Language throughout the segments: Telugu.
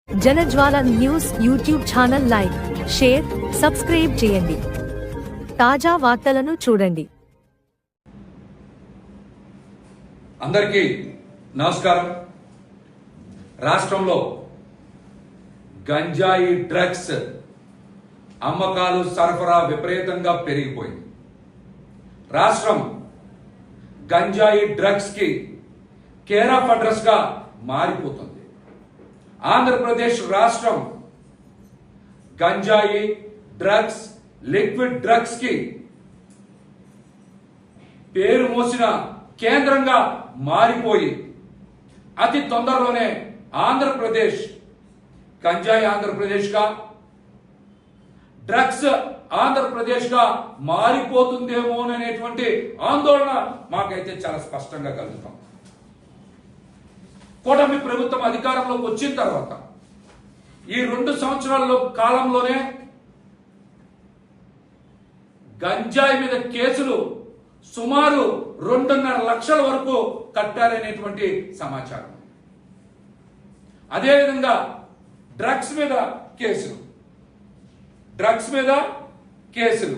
జనజ్వాల news YouTube channel like, share, subscribe చేయండి. తాజా వార్తలను చూడండి. అందరికీ నమస్కారం. రాష్ట్రంలో గంజాయి డ్రగ్స్ అమ్మకాలు సరఫరా విపరీతంగా పెరిగిపోయింది. రాష్ట్రం గంజాయి డ్రగ్స్ కి కేర్ ఆఫ్ అడ్రస్ గా మారిపోతుంది. ఆంధ్రప్రదేశ్ రాష్ట్రం గంజాయి డ్రగ్స్, లిక్విడ్ డ్రగ్స్ కి పేరు మోసిన కేంద్రంగా మారిపోయి అతి తొందరలోనే ఆంధ్రప్రదేశ్ గంజాయి ఆంధ్రప్రదేశ్ గా, డ్రగ్స్ ఆంధ్రప్రదేశ్ గా మారిపోతుందేమోననేటువంటి ఆందోళన మాకైతే చాలా స్పష్టంగా కలుగుతాం. కూటమి ప్రభుత్వం అధికారంలోకి వచ్చిన తర్వాత ఈ 2 సంవత్సరాల కాలంలోనే గంజాయి మీద కేసులు సుమారు 2.5 లక్షల వరకు కట్టారనేటువంటి సమాచారం. అదేవిధంగా డ్రగ్స్ మీద కేసులు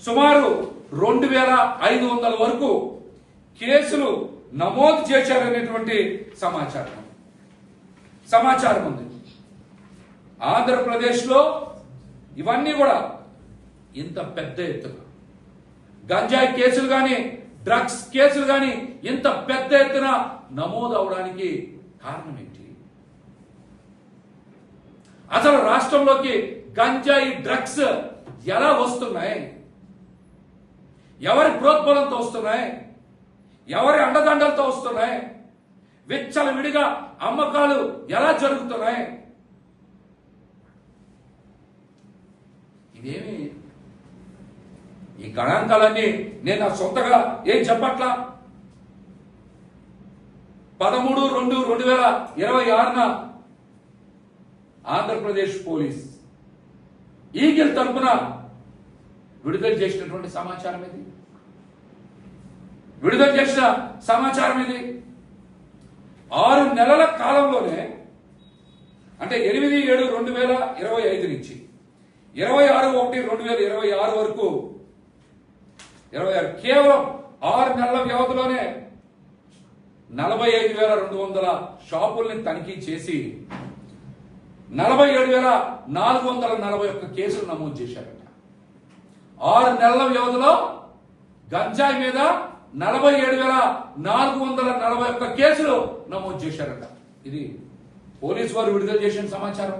సుమారు 2,500 వరకు కేసులు నమోదు చేశారనేటువంటి సమాచారం ఉంది. ఆంధ్రప్రదేశ్లో ఇవన్నీ కూడా ఇంత పెద్ద ఎత్తున గంజాయి కేసులు కానీ, డ్రగ్స్ కేసులు కానీ ఇంత పెద్ద ఎత్తున నమోదు అవడానికి కారణం ఏంటి? అసలు రాష్ట్రంలోకి గంజాయి డ్రగ్స్ ఎలా వస్తున్నాయి? ఎవరి ప్రోద్బలంతో వస్తున్నాయి? ఎవరి అండదండలతో వస్తున్నాయి? విచ్చలవిడిగా అమ్మకాలు ఎలా జరుగుతున్నాయి? ఇదేమి ఈ గణాంకాలన్నీ నేను నా సొంతగా ఏం చెప్పట్లా. 13/2/2026 ఆంధ్రప్రదేశ్ పోలీస్ ఈగిల్ తరపున విడుదల చేసినటువంటి సమాచారం ఇది. 6 నెలల కాలంలోనే, అంటే 8/7/2025 నుంచి 26/1/2026 వరకు, కేవలం 6 నెలల వ్యవధిలోనే 45,200 షాపుల్ని తనిఖీ చేసి 47,441 కేసులు నమోదు చేశారట. 6 నెలల వ్యవధిలో గంజాయి మీద 47,441 కేసులు నమోదు చేశారట. ఇది పోలీసు వారు విడుదల చేసిన సమాచారం.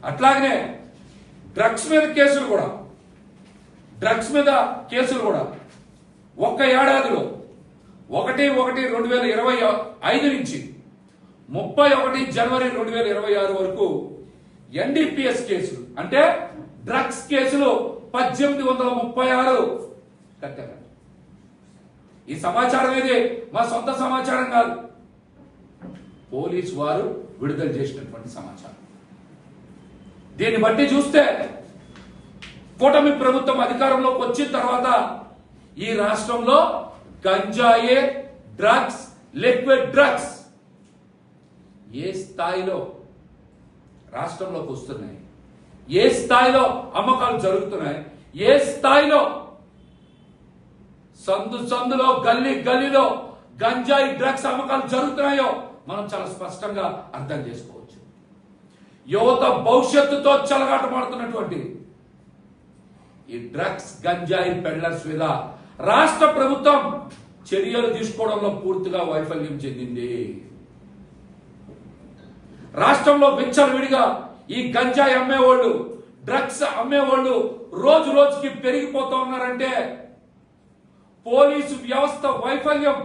అట్లాగనే డ్రగ్స్ మీద కేసులు కూడా ఒక్క ఏడాదిలో 1/1/2025 నుంచి 31 జనవరి 2026 వరకు ఎన్డీపీఎస్ కేసులు, అంటే డ్రగ్స్ కేసులు 1836 కట్టారు. ఈ సమాచారం ఏది మా సొంత సమాచారం కాదు, పోలీసు వారు విడుదల చేసినటువంటి సమాచారం. దీన్ని బట్టి చూస్తే కూటమి ప్రభుత్వం అధికారంలోకి వచ్చిన తర్వాత ఈ రాష్ట్రంలో గంజాయి, డ్రగ్స్, లిక్విడ్ డ్రగ్స్ ఏ స్థాయిలో రాష్ట్రంలోకి వస్తున్నాయి, ఏ స్థాయిలో అమ్మకాలు జరుగుతున్నాయి, ఏ స్థాయిలో సందులో గల్లీలో గంజాయి, డ్రగ్స్ అమ్మకాలు జరుగుతున్నాయో మనం చాలా స్పష్టంగా అర్థం చేసుకోవచ్చు. యువత భవిష్యత్తుతో చెలగాటమాడుతున్నటువంటి ఈ డ్రగ్స్, గంజాయి పెడ్లర్స్ మీద రాష్ట్ర ప్రభుత్వం చర్యలు తీసుకోవడంలో పూర్తిగా వైఫల్యం చెందింది. రాష్ట్రంలో విచ్చలవిడిగా ఈ గంజాయి అమ్మేవాళ్ళు, డ్రగ్స్ అమ్మేవాళ్ళు రోజు రోజుకి పెరిగిపోతూ ఉన్నారంటే పోలీసు వ్యవస్థ వైఫల్యం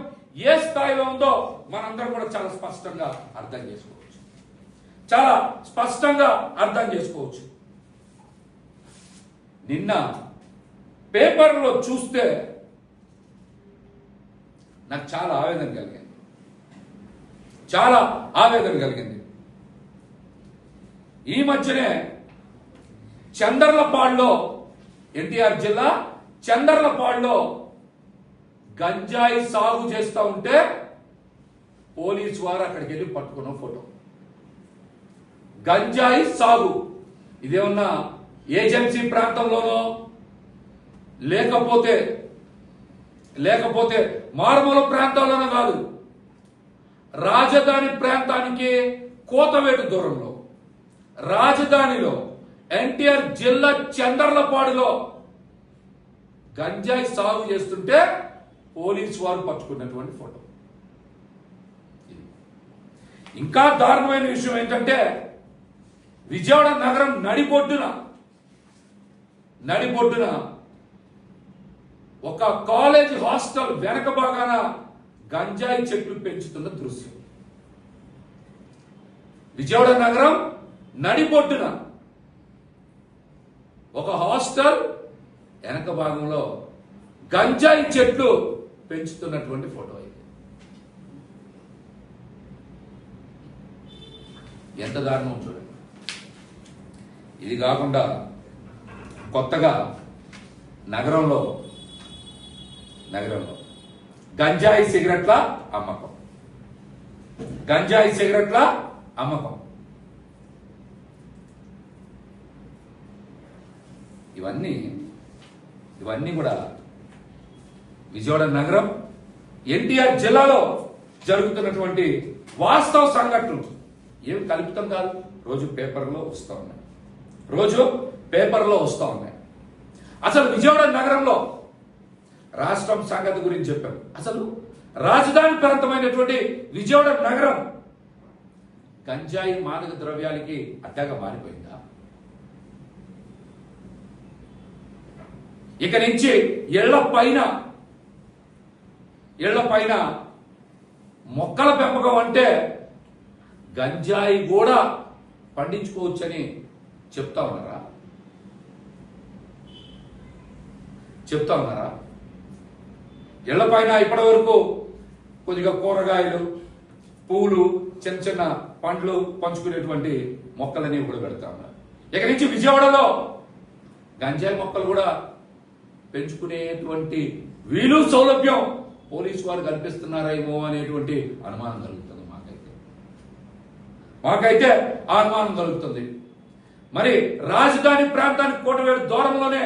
ఏ స్థాయిలో ఉందో మనందరం కూడా చాలా స్పష్టంగా అర్థం చేసుకోవచ్చు. నిన్న పేపర్లో చూస్తే నాకు చాలా ఆవేదన కలిగింది. ఈ మధ్యనే చందర్లపాడులో, ఎన్టీఆర్ జిల్లా చందర్లపాడులో గంజాయి సాగు చేస్తూ ఉంటే పోలీసు వారు అక్కడికి వెళ్ళి పట్టుకున్న ఫోటో. గంజాయి సాగు ఇదేమన్నా ఏజెన్సీ ప్రాంతంలోనో లేకపోతే మారుమూల ప్రాంతాల్లోనో కాదు, రాజధాని ప్రాంతానికి కోతవేటు దూరంలో, రాజధానిలో ఎన్టీఆర్ జిల్లా చందర్లపాడులో గంజాయి సాగు చేస్తుంటే పోలీసు వారు పట్టుకున్నటువంటి ఫోటో. ఇంకా దారుణమైన విషయం ఏంటంటే విజయవాడ నగరం నడిబొడ్డున ఒక కాలేజ్ హాస్టల్ వెనక భాగాన గంజాయి చెట్లు పెంచుతున్న దృశ్యం. విజయవాడ నగరం నడిబొడ్డున ఒక హాస్టల్ వెనక భాగంలో గంజాయి చెట్లు పెంచుతున్నటువంటి ఫోటో ఇది. ఎంత దారుణం చూడండి. ఇది కాకుండా కొత్తగా నగరంలో గంజాయి సిగరెట్ల అమ్మకం. ఇవన్నీ కూడా విజయవాడ నగరం ఎన్టీఆర్ జిల్లాలో జరుగుతున్నటువంటి వాస్తవ సంఘటనలు. ఏమి కల్పితం కాదు, రోజు పేపర్లో వస్తూ ఉన్నాయి. అసలు విజయవాడ నగరంలో రాష్ట్రం సంగతి గురించి చెప్పాం. అసలు రాజధాని ప్రాంతమైనటువంటి విజయవాడ నగరం గంజాయి మాదక ద్రవ్యాలకి అడ్డగా మారిపోయిందా? ఇక నుంచి ఇళ్ల పైన మొక్కల పెంపకం అంటే గంజాయి కూడా పండించుకోవచ్చని చెప్తా ఉన్నారా? ఇళ్ల పైన ఇప్పటి వరకు కొద్దిగా కూరగాయలు, పూలు, చిన్న చిన్న పండ్లు పంచుకునేటువంటి మొక్కలని కూడా పెడతా ఉన్నారు. ఇక నుంచి విజయవాడలో గంజాయి మొక్కలు కూడా పెంచుకునేటువంటి వీలు సౌలభ్యం పోలీసు వారు కల్పిస్తున్నారేమో అనేటువంటి అనుమానం కలుగుతుంది. మాకైతే ఆ అనుమానం కలుగుతుంది. మరి రాజధాని ప్రాంతానికి కోటవేడు దూరంలోనే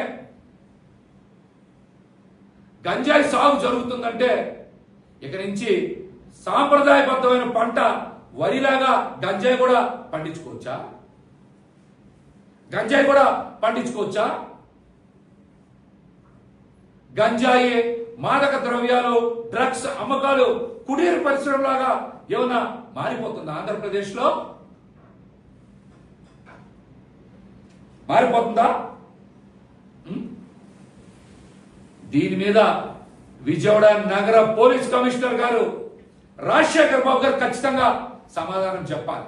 గంజాయి సాగు జరుగుతుందంటే ఇక నుంచి సాంప్రదాయబద్ధమైన పంట వరిలాగా గంజాయి కూడా పండించుకోవచ్చా? గంజాయి, మాదక ద్రవ్యాలు, డ్రగ్స్ అమ్మకాలు కుటీర పరిశ్రమలాగా ఏమన్నా మారిపోతుందా? ఆంధ్రప్రదేశ్ లో మారిపోతుందా? దీని మీద విజయవాడ నగర పోలీస్ కమిషనర్ గారు రాజశేఖర్ బాబు గారు ఖచ్చితంగా సమాధానం చెప్పాలి.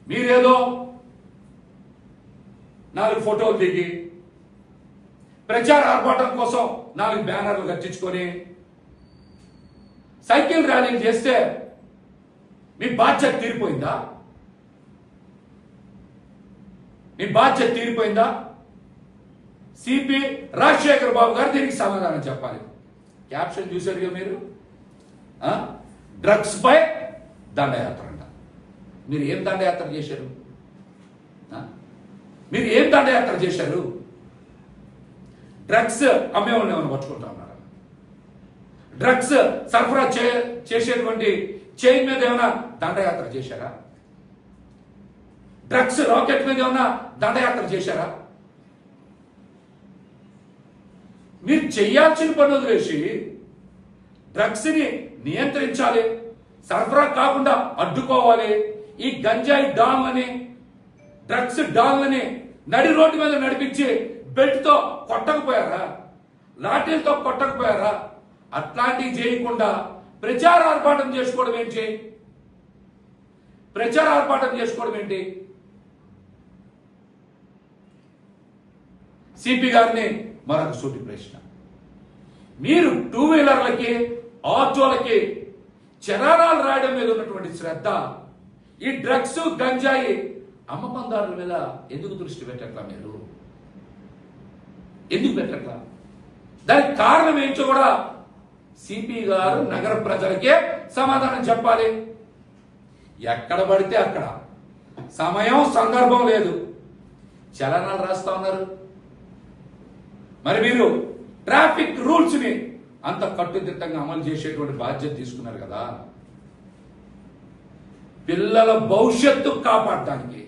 మీరేదో 4 ఫోటోలు దిగి ప్రచార ఆర్భాటం కోసం 4 బ్యానర్లు కట్టించుకొని సైకిల్ ర్యాలీలు చేస్తే మీ బాధ్యత తీరిపోయిందా? సిపి రాజశేఖర్ బాబు గారు దీనికి సమాధానం చెప్పాలి. క్యాప్షన్ చూశారుగా మీరు, డ్రగ్స్ పై దండయాత్ర అంట. మీరు ఏం దండయాత్ర చేశారు? డ్రగ్స్ అమ్మేవాళ్ళని ఏమైనా పట్టుకుంటా ఉన్నారా? డ్రగ్స్ సరఫరా చేసేటువంటి చైన్ మీద ఏమైనా దండయాత్ర చేశారా? డ్రగ్స్ రాకెట్ మీద ఏమైనా దండయాత్ర చేశారా? మీరు చేయాల్సిన పని వదిలేసి డ్రగ్స్ ని నియంత్రించాలి, సరఫరా కాకుండా అడ్డుకోవాలి. ఈ గంజాయి డాన్లని, డ్రగ్స్ డాన్లని నడి రోడ్డు మీద నడిపించి బెల్ట్ తో కొట్టకపోయారా? లాఠీలతో కొట్టకపోయారా? అట్లాంటివి చేయకుండా ప్రచార ఆర్భాటం చేసుకోవడం ఏంటి? సిపి గారిని మరొక సూటి ప్రశ్న. మీరు 2 వీలర్లకి, ఆటోలకి చరారాలు రాయడం మీద ఉన్నటువంటి శ్రద్ధ ఈ డ్రగ్స్, గంజాయి అమ్మకందారుల మీద ఎందుకు దృష్టి పెట్టట్లా? మీరు ఎందుకు పెట్టట్లా? దానికి కారణం ఏంటో కూడా సిపి గారు నగర ప్రజలకే సమాధానం చెప్పాలి. ఎక్కడ పడితే అక్కడ సమయం సందర్భం లేదు, చలనాలు రాస్తా ఉన్నారు. మరి మీరు ట్రాఫిక్ రూల్స్ ని అంత కట్టుదిట్టంగా అమలు చేసేటువంటి బాధ్యత తీసుకున్నారు కదా. పిల్లల భవిష్యత్తు కాపాడటానికి,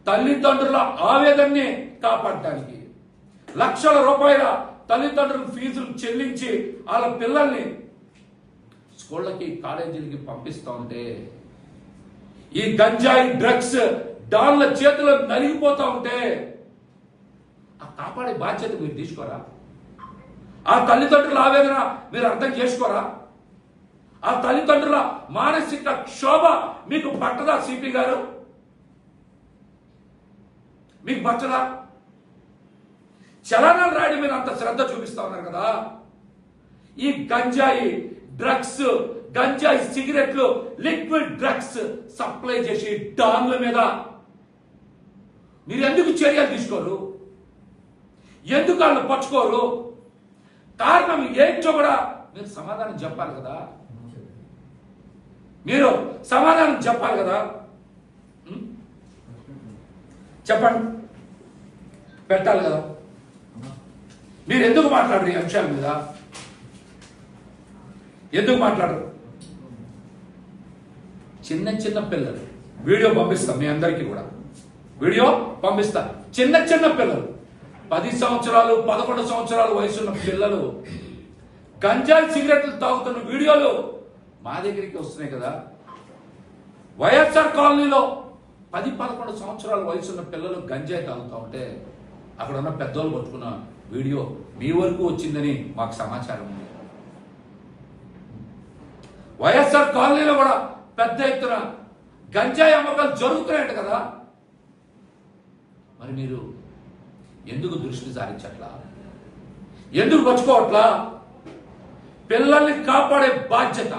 తల్లిదండ్రుల ఆవేదనని కాపాడటానికి, లక్షల రూపాయల తల్లిదండ్రుల ఫీజులు చెల్లించి వాళ్ళ పిల్లల్ని స్కూళ్ళకి కాలేజీలకి పంపిస్తూ ఉంటే, ఈ గంజాయి డ్రగ్స్ డాన్ల చేతిలో నలిగిపోతా ఉంటే ఆ కాపాడే బాధ్యత మీరు తీసుకోరా? ఆ తల్లిదండ్రుల ఆవేదన మీరు అర్థం చేసుకోరా? ఆ తల్లిదండ్రుల మానసిక క్షోభ మీకు పట్టదా? సిపి గారు మీకు పట్టదా? చలనాలు రాయడం మీరు అంత శ్రద్ధ చూపిస్తా ఉన్నారు కదా. ఈ గంజాయి డ్రగ్స్, గంజాయి సిగరెట్లు, లిక్విడ్ డ్రగ్స్ సప్లై చేసి డాన్ల మీద మీరు ఎందుకు చర్యలు తీసుకోరు? ఎందుకు వాళ్ళని పట్టుకోరు? కారణం ఏంటో కూడా మీరు సమాధానం చెప్పాలి కదా. మీరు సమాధానం చెప్పాలి కదా. చెప్పండి, పెట్టాలి కదా. మీరు ఎందుకు మాట్లాడరు ఈ అంశాల మీద? ఎందుకు మాట్లాడరు? చిన్న చిన్న పిల్లలు వీడియో పంపిస్తాం మీ అందరికీ కూడా, వీడియో పంపిస్తా. చిన్న చిన్న పిల్లలు 10 సంవత్సరాలు 11 సంవత్సరాలు వయసున్న పిల్లలు గంజాయి సిగరెట్లు తాగుతున్న వీడియోలు మా దగ్గరికి వస్తున్నాయి కదా. వైఎస్ఆర్ కాలనీలో 10-11 సంవత్సరాల వయసున్న పిల్లలు గంజాయి తాగుతూ ఉంటే అక్కడ ఉన్న పెద్దోళ్ళు పట్టుకున్న వీడియో మీ వరకు వచ్చిందని మాకు సమాచారం ఉంది. వైఎస్ఆర్ కాలనీలో కూడా పెద్ద ఎత్తున గంజాయి అమ్మకాలు జరుగుతున్నాయంట కదా. మరి మీరు ఎందుకు దృష్టి సారించట్లా? ఎందుకు పట్టుకోవట్లా? పిల్లల్ని కాపాడే బాధ్యత,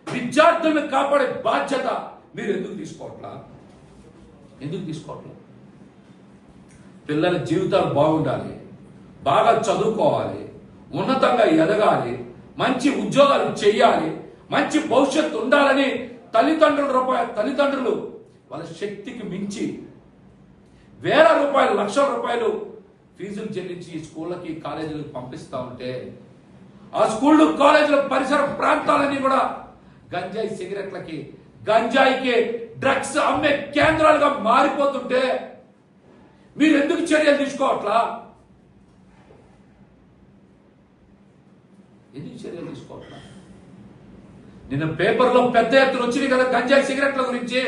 విద్యార్థుల్ని కాపాడే బాధ్యత మీరు ఎందుకు తీసుకోవట్లా? ఎందుకు తీసుకోవట్లా? పిల్లల జీవితాలు బాగుండాలి, బాగా చదువుకోవాలి, ఉన్నతంగా ఎదగాలి, మంచి ఉద్యోగాలు చేయాలి, మంచి భవిష్యత్తు ఉండాలని తల్లిదండ్రులు వాళ్ళ శక్తికి మించి వేల రూపాయలు, లక్షల రూపాయలు ఫీజులు చెల్లించి స్కూళ్ళకి కాలేజీలకు పంపిస్తా ఉంటే ఆ స్కూళ్ళు కాలేజీల పరిసర ప్రాంతాలన్నీ కూడా గంజాయి సిగరెట్లకి, గంజాయికి, డ్రగ్స్ అమ్మే కేంద్రాలుగా మారిపోతుంటే మీరు ఎందుకు చర్యలు తీసుకోవట్లా? ఎందుకు చర్యలు తీసుకోవట్లా? నిన్న పేపర్లో పెద్ద ఎత్తున వచ్చినాయి కదా గంజాయి సిగరెట్ల గురించి.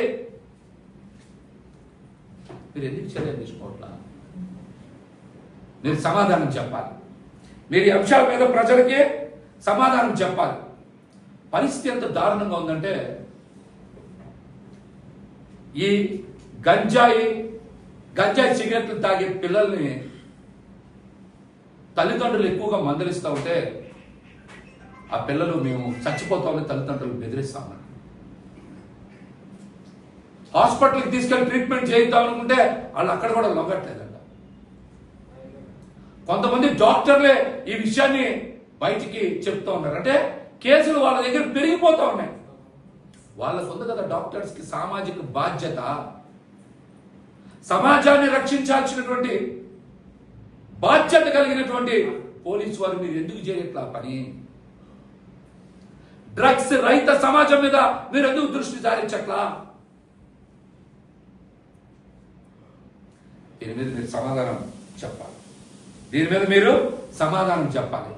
మీరు ఎందుకు చర్యలు తీసుకోవట్లా? మీరు సమాధానం చెప్పాలి. మీరు ఈ అంశాల మీద ప్రజలకి సమాధానం చెప్పాలి. పరిస్థితి ఎంత దారుణంగా ఉందంటే, ఈ గంజాయి సిగరెట్లు తాగే పిల్లల్ని తల్లిదండ్రులు ఎక్కువగా మందలిస్తూ ఉంటే ఆ పిల్లలు మేము చచ్చిపోతామని తల్లిదండ్రులు బెదిరిస్తామని, హాస్పిటల్కి తీసుకెళ్లి ట్రీట్మెంట్ చేయిద్దాం అనుకుంటే వాళ్ళు అక్కడ కూడా లొంగట్లేదంట. కొంతమంది డాక్టర్లే ఈ విషయాన్ని బయటికి చెప్తా ఉన్నారు. అంటే కేసులు వాళ్ళ దగ్గర పెరిగిపోతా ఉన్నాయి. వాళ్ళకు ఉంది కదా డాక్టర్స్ కి సామాజిక బాధ్యత, సమాజాన్ని రక్షించాల్సినటువంటి బాధ్యత కలిగినటువంటి పోలీసు వారు మీరు ఎందుకు చేయట్లా పని? డ్రగ్స్ రహిత సమాజం మీద మీరు ఎందుకు దృష్టి సారించట్లా? దీని మీద మీరు సమాధానం చెప్పాలి. దీని మీద మీరు సమాధానం చెప్పాలి.